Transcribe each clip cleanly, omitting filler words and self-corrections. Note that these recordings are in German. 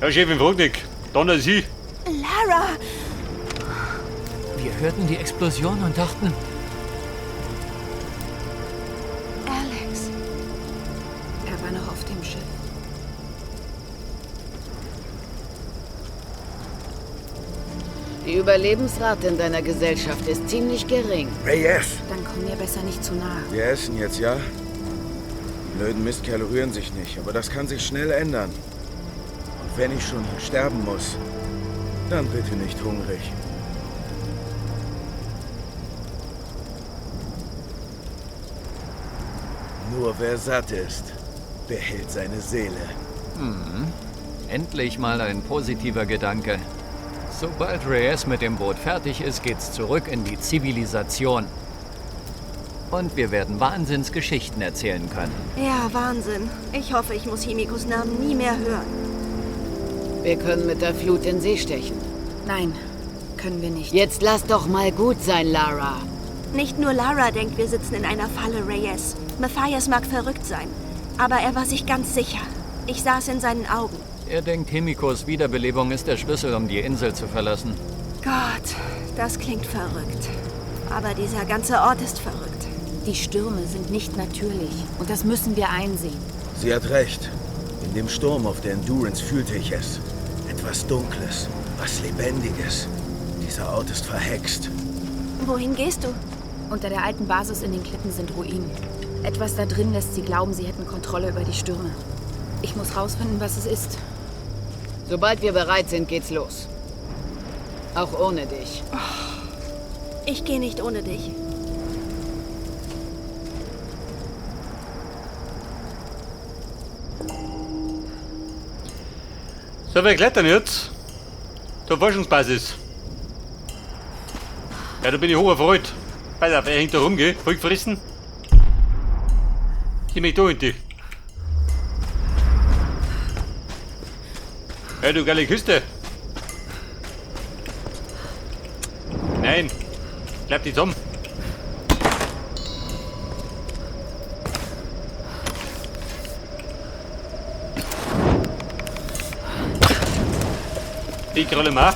Ja, Chefin, frag nicht. Dann ist sie. Lara! Wir hörten die Explosion und dachten... Alex. Er war noch auf dem Schiff. Die Überlebensrate in deiner Gesellschaft ist ziemlich gering. Reyes! Dann komm mir besser nicht zu nahe. Wir essen jetzt, ja? Die blöden Mistkerle rühren sich nicht, aber das kann sich schnell ändern. Und wenn ich schon hier sterben muss, dann bitte nicht hungrig. Nur wer satt ist, behält seine Seele. Endlich mal ein positiver Gedanke. Sobald Reyes mit dem Boot fertig ist, geht's zurück in die Zivilisation. Und wir werden Wahnsinnsgeschichten erzählen können. Ja, Wahnsinn. Ich hoffe, ich muss Himikos Namen nie mehr hören. Wir können mit der Flut in See stechen. Nein, können wir nicht. Jetzt lass doch mal gut sein, Lara. Nicht nur Lara denkt, wir sitzen in einer Falle, Reyes. Matthias mag verrückt sein, aber er war sich ganz sicher. Ich sah es in seinen Augen. Er denkt, Himikos Wiederbelebung ist der Schlüssel, um die Insel zu verlassen. Gott, das klingt verrückt. Aber dieser ganze Ort ist verrückt. Die Stürme sind nicht natürlich und das müssen wir einsehen. Sie hat recht. In dem Sturm auf der Endurance fühlte ich es. Etwas Dunkles, was Lebendiges. Dieser Ort ist verhext. Wohin gehst du? Unter der alten Basis in den Klippen sind Ruinen. Etwas da drin lässt sie glauben, sie hätten Kontrolle über die Stürme. Ich muss rausfinden, was es ist. Sobald wir bereit sind, geht's los. Auch ohne dich. Ich gehe nicht ohne dich. So, wir klettern jetzt. Zur Forschungsbasis. Ja, da bin ich hoch erfreut. Pass auf, er hängt da rum, gell? Voll gefressen. Geh mich da hinten. Ja, du geile Küste. Nein. Bleib nicht zusammen. Die Rolle mal.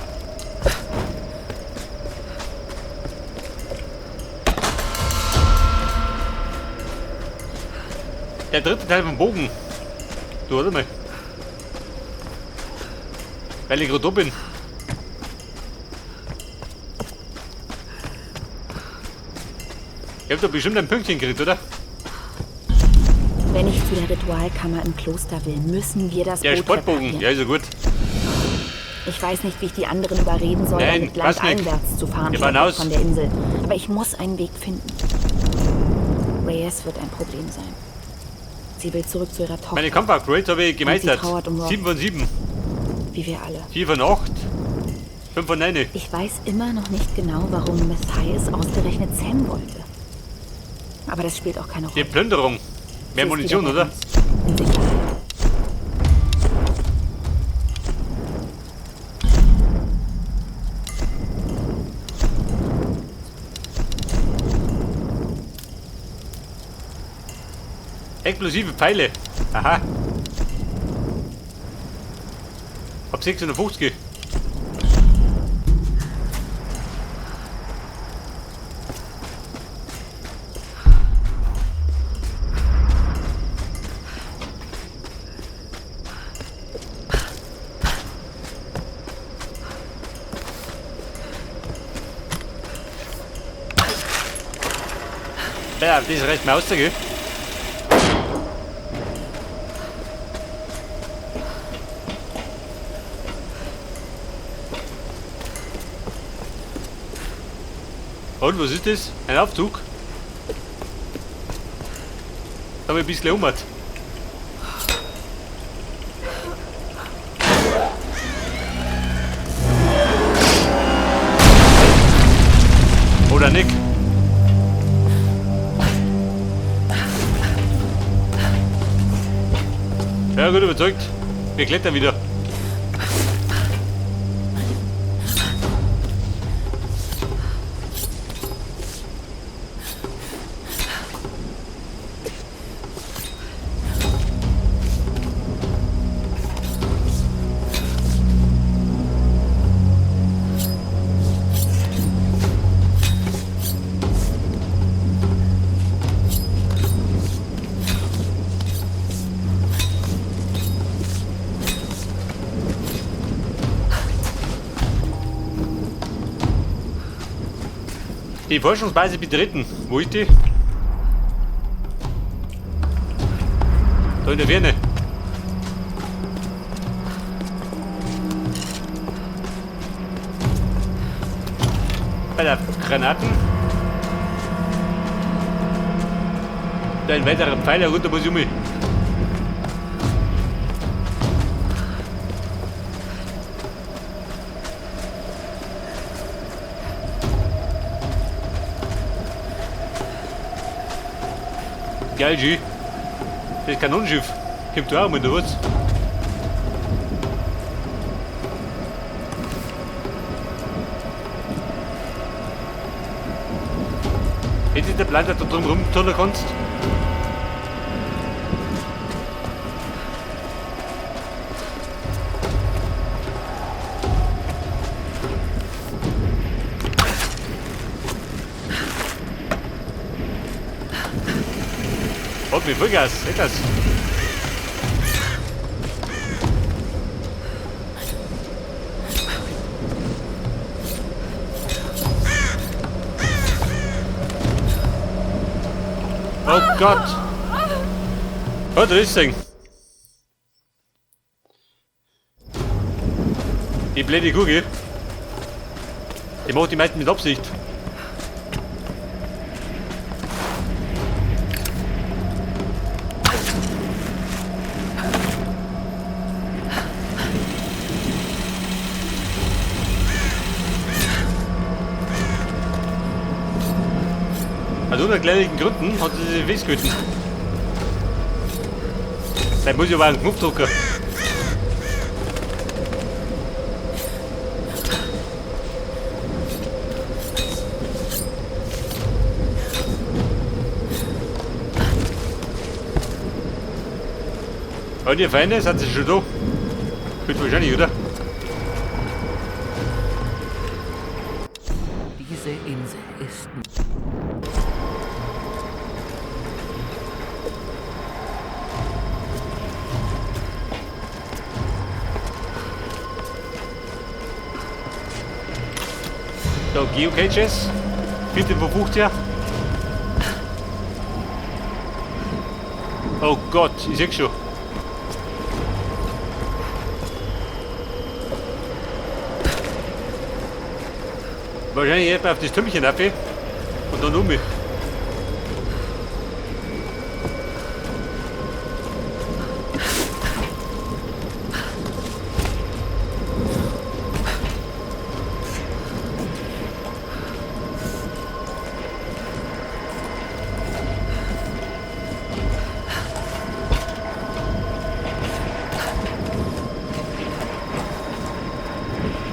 Der dritte Teil vom Bogen. Du, warte mal. Weil ich gerade da bin. Ich hab da bestimmt ein Pünktchen gekriegt, oder? Wenn ich zu der Ritualkammer im Kloster will, müssen wir das Der Boot Sportbogen, reparieren. ja, ist ja gut. Ich weiß nicht, wie ich die anderen überreden soll, Nein, damit passt nicht. landeinwärts zu fahren, Wir fahren statt aus. von der Insel. Aber ich muss einen Weg finden. Reyes wird ein Problem sein. Sie will zurück zu ihrer Tochter. Meine Kampf-Upgrades habe ich gemeistert. Und sie trauert um Rob. 7 von 7. Wie wir alle. 4 von 8. 5 von 9. Ich weiß immer noch nicht genau, warum Matthias ausgerechnet Sam wollte. Aber das spielt auch keine Die Rolle. Plünderung. Mehr Sie ist Munition, wieder oder? bei uns. In Sicherheit. Explosive Pfeile. Aha. Hab 650. Ja, das ist recht Maus, gell? Und was ist das? Ein Aufzug? Da habe ich ein bisschen umgehört. Oder nicht? Ja, gut überzeugt. Wir klettern wieder. Die Forschungsbasis betreten. Wo ist die? Da in der Ferne. Bei der Granaten. Da ein weiterer Pfeiler runter muss ich um. Geil, G. Das Kanonenschiff. Kommt da auch mal, oder was? Jetzt ist der Plan, dass du drum rumturnen kannst. Halt mich Vollgas, etwas. Oh Gott! Oh, da ist das Ding. Die blöde Kugel. Die macht die meisten mit Absicht. Aus unerklärlichen Gründen hat sie sich festgehalten. Da muss ich aber einen Knopf drücken. Und die Feinde, sind sie schon da? Wird wahrscheinlich, oder? Diese Insel ist... Da, Geocaches. Bitte verbucht ja. Oh Gott, ich seh's schon. Wahrscheinlich etwa auf das Türmchen ab und dann um mich.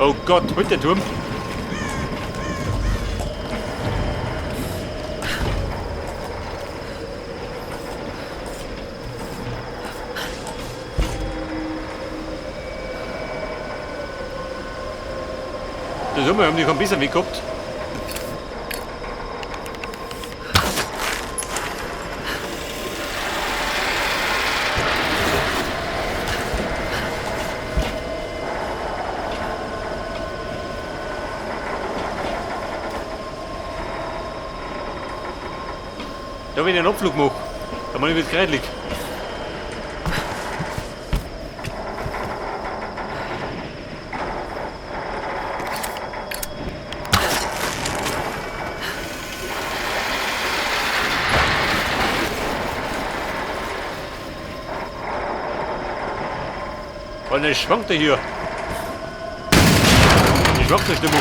Oh Gott, holt der Turm. Da sind wir, haben die keinen besser Weg gehabt. Da wenn ich einen Abflug mache, dann mache ich wieder kreidelig. Und dann schwankt er hier. Die schwankt Stimmung.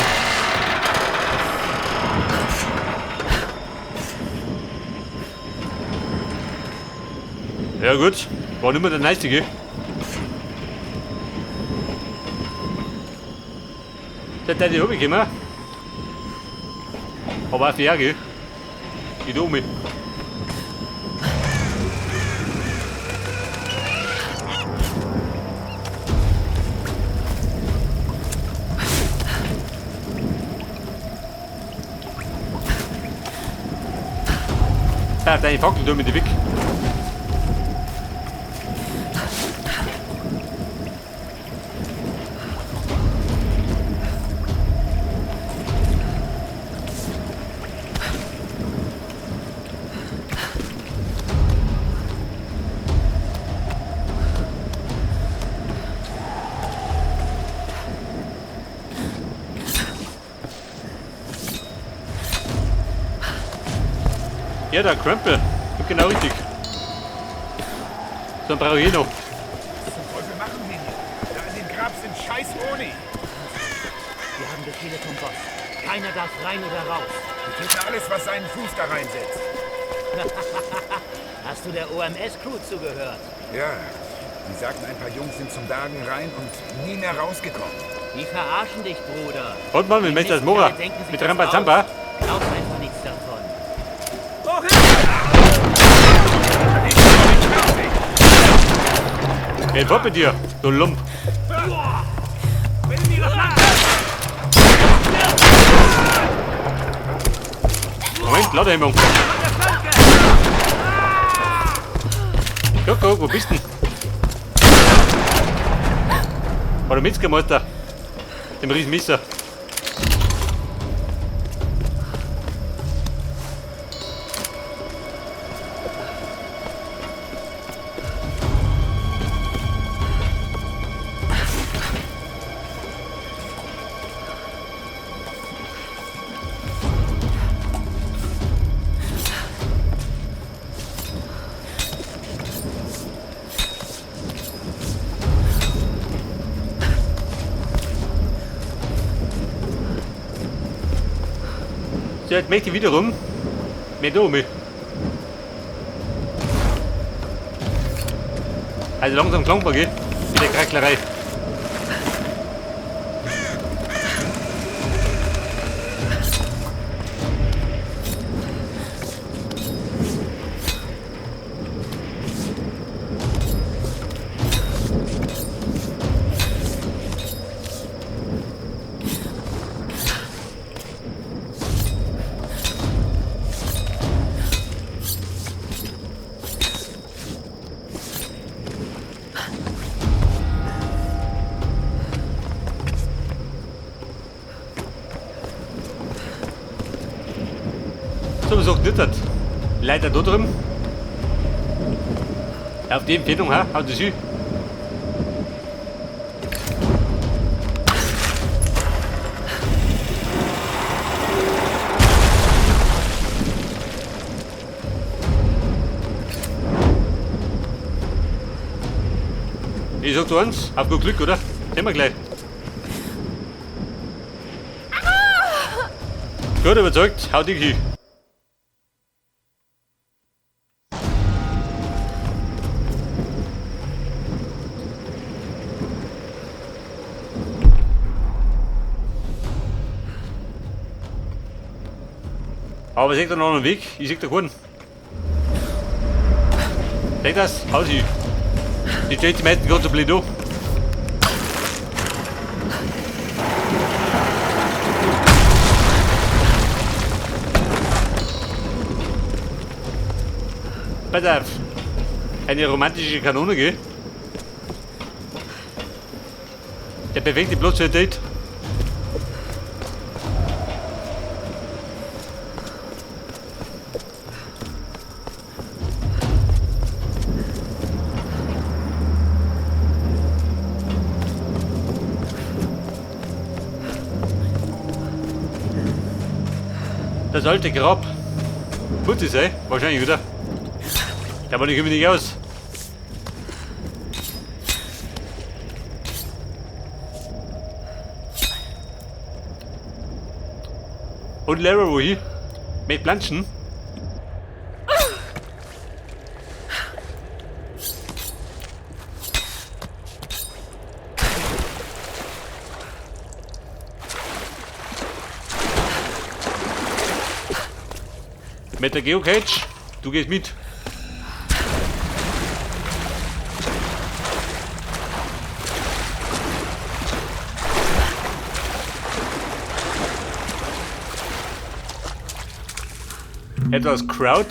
Ja gut, war nicht mehr der Neistige. Der hat die hochgekommen. Aber auf die Jagd. Geht um mich. Da, deine Fackel da mit dir weg. Ja, der Crumple. Genau richtig. So, dann brauche ich noch. Was zum Teufel machen wir hier? Da in dem Grab sind scheiß Oni. Wir haben Befehle vom Boss. Keiner darf rein oder raus. Ich töte alles, was seinen Fuß da reinsetzt. Hast du der OMS-Crew zugehört? Ja, die sagten, ein paar Jungs sind zum Bergen rein und nie mehr rausgekommen. Die verarschen dich, Bruder. Und mal mit Messers Mora. Mit Rambazamba. Glaubst einfach nichts davon. Wer war bei dir, du Lump? Moment, Ladehemmung. Guck, wo bist du denn? War der Metzgermeister. Dem Riesenmesser. So, jetzt möchte ich wiederum mit oben. Also langsam klangbar geht mit der Kracklerei. So, sagt nicht das. Leider da drüben. Auf die Empfehlung, ha? Haut das hin. Ich sag du eins, auf gut Glück, oder? Sehen wir gleich. Gut überzeugt, hau dich hin. Aber seht ihr noch einen Weg? Ich sehe da keinen. Seht das? Haut hin. Die steht die meisten gerade so blöd an. Pass auf. Eine romantische Kanone, gell? Der perfekte Platz für ein Date. Das alte Grab. Muss es sein? Wahrscheinlich, oder? Aber ich komme nicht aus. Und Lara, wohin? Mit Planschen? Mit der Geocage, du gehst mit. Etwas Crowd.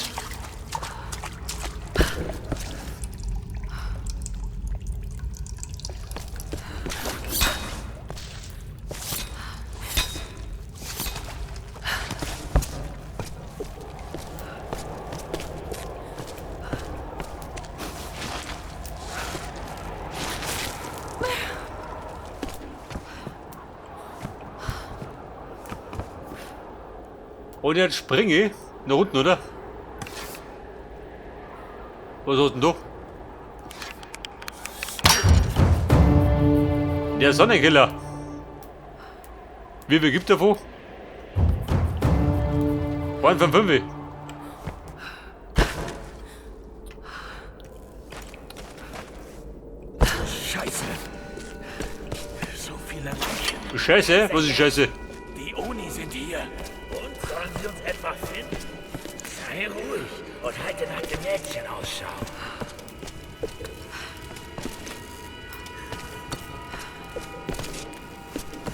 Und jetzt springe ich nach unten, oder? Was hast denn du? Der Sonnenkiller. Wie viel gibt er davon? 1 von 5. Scheiße. So viele Menschen. Scheiße? Was ist Scheiße? Die Oni sind hier. Und sollen sie uns etwa finden? Sei ruhig und halte nach dem Mädchen Ausschau.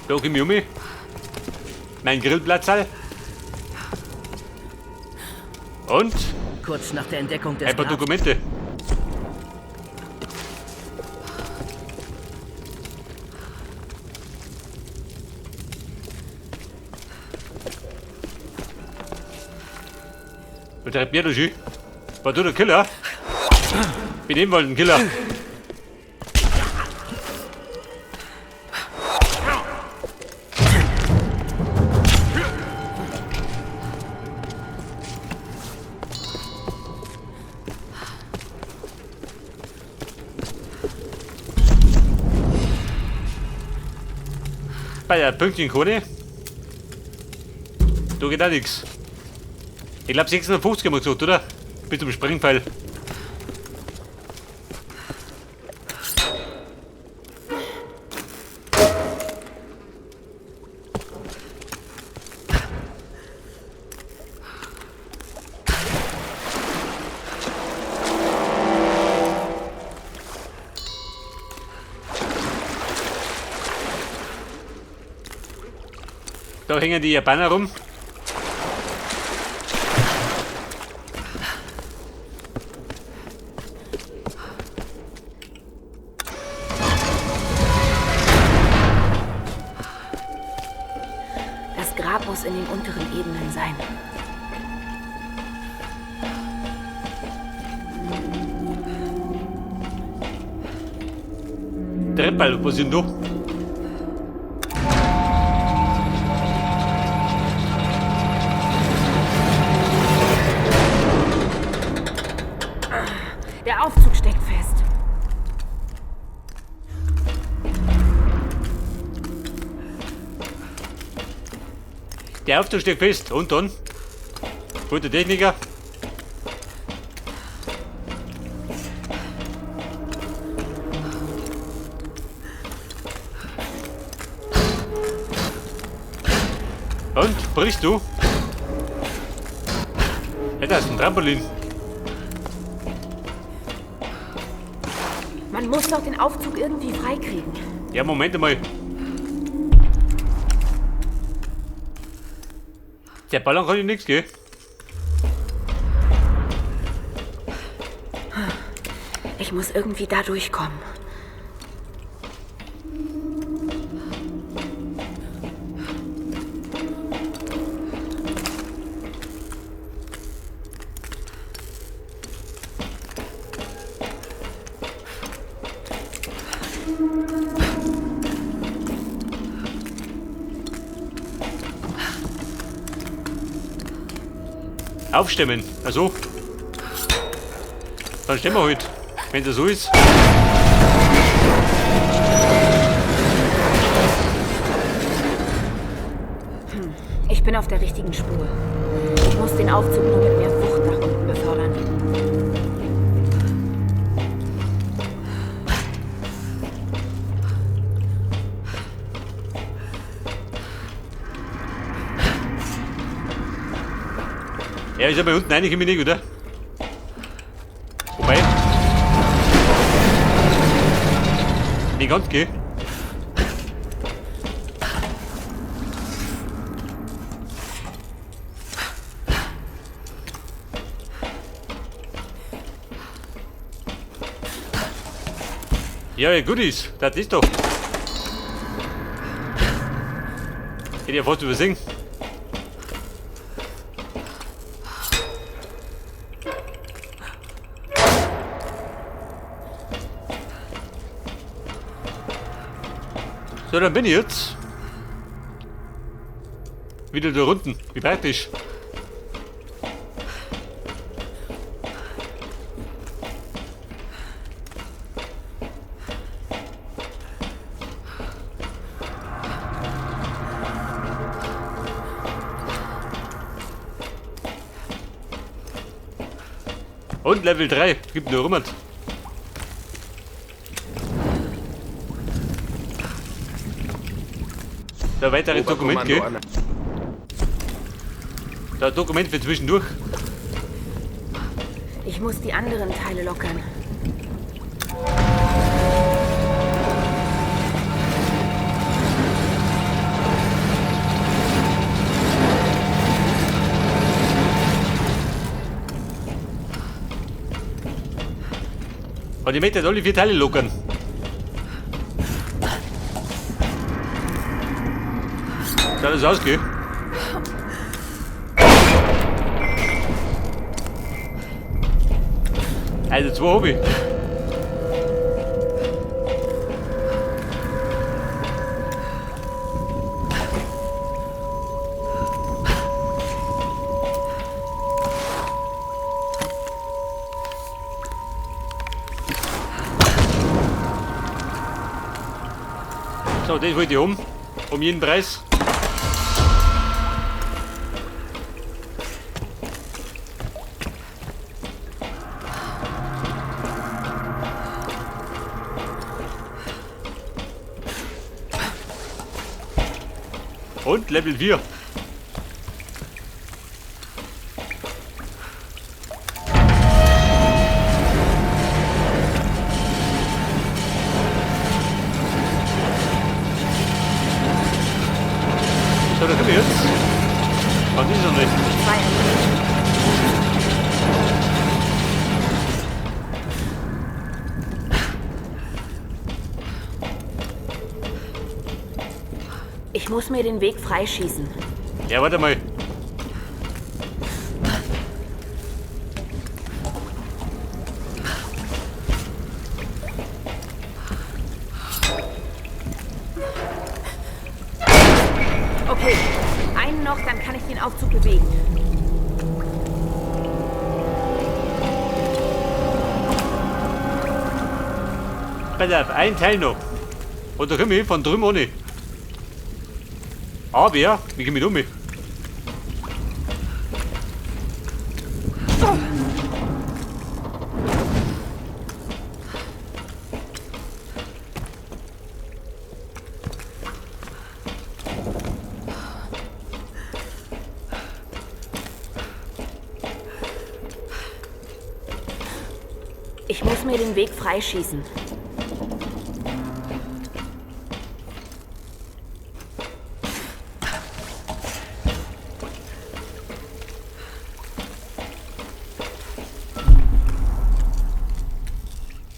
Da komm ich um mich. Mein Grillplatzal. Und? Kurz nach der Entdeckung des Ein paar Grabs Dokumente. Was treibt mir da schön? War du der Killer? Bin eben wohl ein Killer. Bei der Pünktchenkohle. Da geht auch nichts. Ich glaube 650 haben wir gesagt, oder? Bis zum Springpfeil. Da hängen die Japaner rum. Das Grab muss in den unteren Ebenen sein. Treppal, wo sind du? Der Aufzug steckt fest. Der Aufzug steht fest. Und dann? Gute Techniker. Und? Brichst du? Ja, da ist ein Trampolin. Man muss doch den Aufzug irgendwie freikriegen. Ja, Moment einmal. Der Ballon kann ja nichts, gell? Ich muss irgendwie da durchkommen. Aufstemmen. Also. Dann stemmen wir heute. Wenn das so ist. Ich bin auf der richtigen Spur. Ich muss den Aufzug nur mit mehr Wucht nach unten befördern. Er ist ja bei unten einige Minuten, oder? Wobei. Nicht ganz, gell? Ja, gut ist. Das ist doch. Hätte ja fast übersehen. So, dann bin ich jetzt. Wieder da unten. Wie praktisch. Und Level 3. Gibt nur rum. Da weitere Dokument, gell? Da Dokument für zwischendurch. Ich muss die anderen Teile lockern. Und ich möchte jetzt alle 4 Teile lockern. Schaut das aus, gell? Also 2 habe ich. So, das wollte ich um jeden Preis. Und Level 4. So, da können wir jetzt. Und ist noch nicht. Ich muss mir den Weg freischießen. Ja, warte mal. Okay, einen noch, dann kann ich den Aufzug bewegen. Pass auf, ein Teil noch. Und da können wir von drüben ohne. Aber ja, wie gehen wir um? Ich muss mir den Weg freischießen.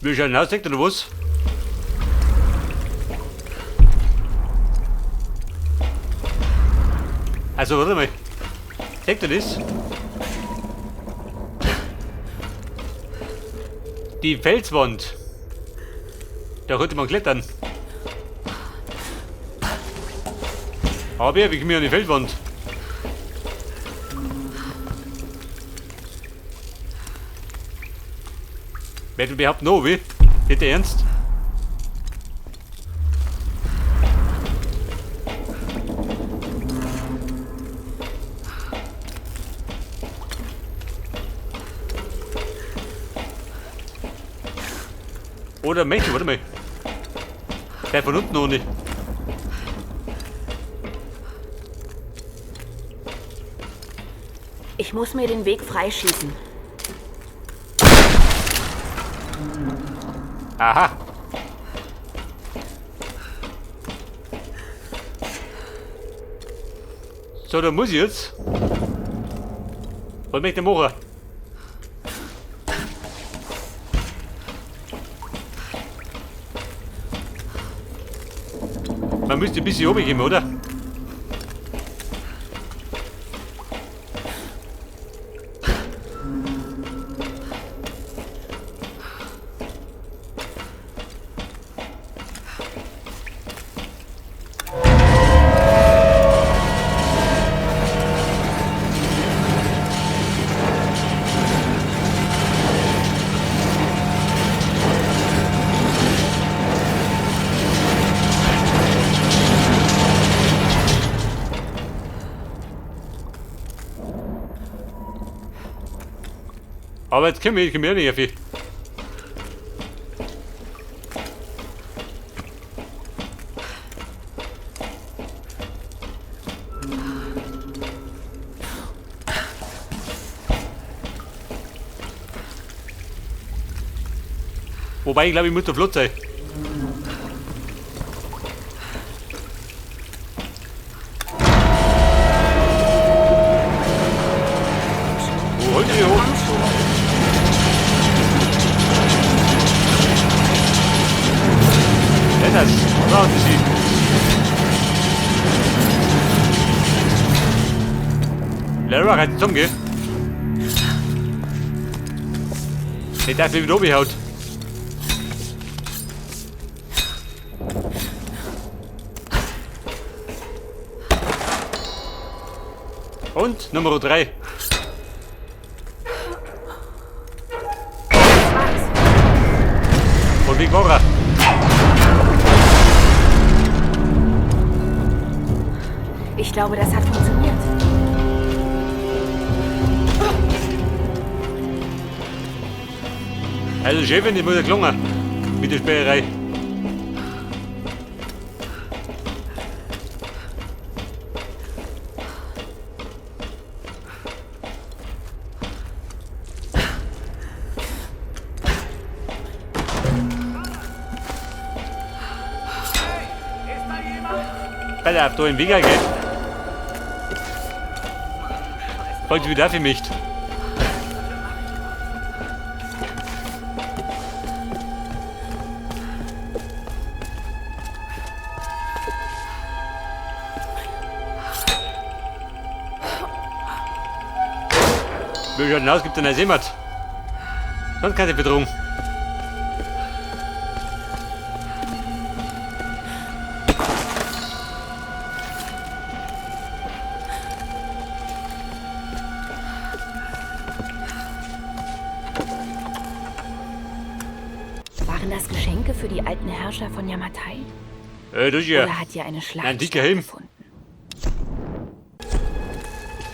Willst du einen Hausdeck oder was? Also, warte mal. Seht ihr das? Die Felswand. Da könnte man klettern. Aber ja, wie kommen wir an die Felswand? Wer du überhaupt noch, wie? Nicht ernst? Oder Mädchen, warte mal. Der von unten noch nicht. Ich muss mir den Weg freischießen. Aha. So, da muss ich jetzt. Was möchte ich machen? Man müsste ein bisschen runtergehen, oder? Aber jetzt können wir nicht viel. Wobei, ich glaube, ich muss da flott sein. Wo holt ihr die hoch? Das brauchen sie. Lara hat jetzt umgehen. Ich darf mich wieder umgehauen. Und Nummer 3. Und wie war er? Ich glaube, das hat funktioniert. Also Chefin, das muss ja gelungen. Mit der Sperrerei. Alter, habt ihr einen Weg geht? Heute wieder für mich. Wie schaut denn aus? Gibt denn ein jemand? Sonst keine Bedrohung. Waren das Geschenke für die alten Herrscher von Yamatai? Das ist ja Oder hat ihr eine Schlacht ein dicker Helm. stattgefunden?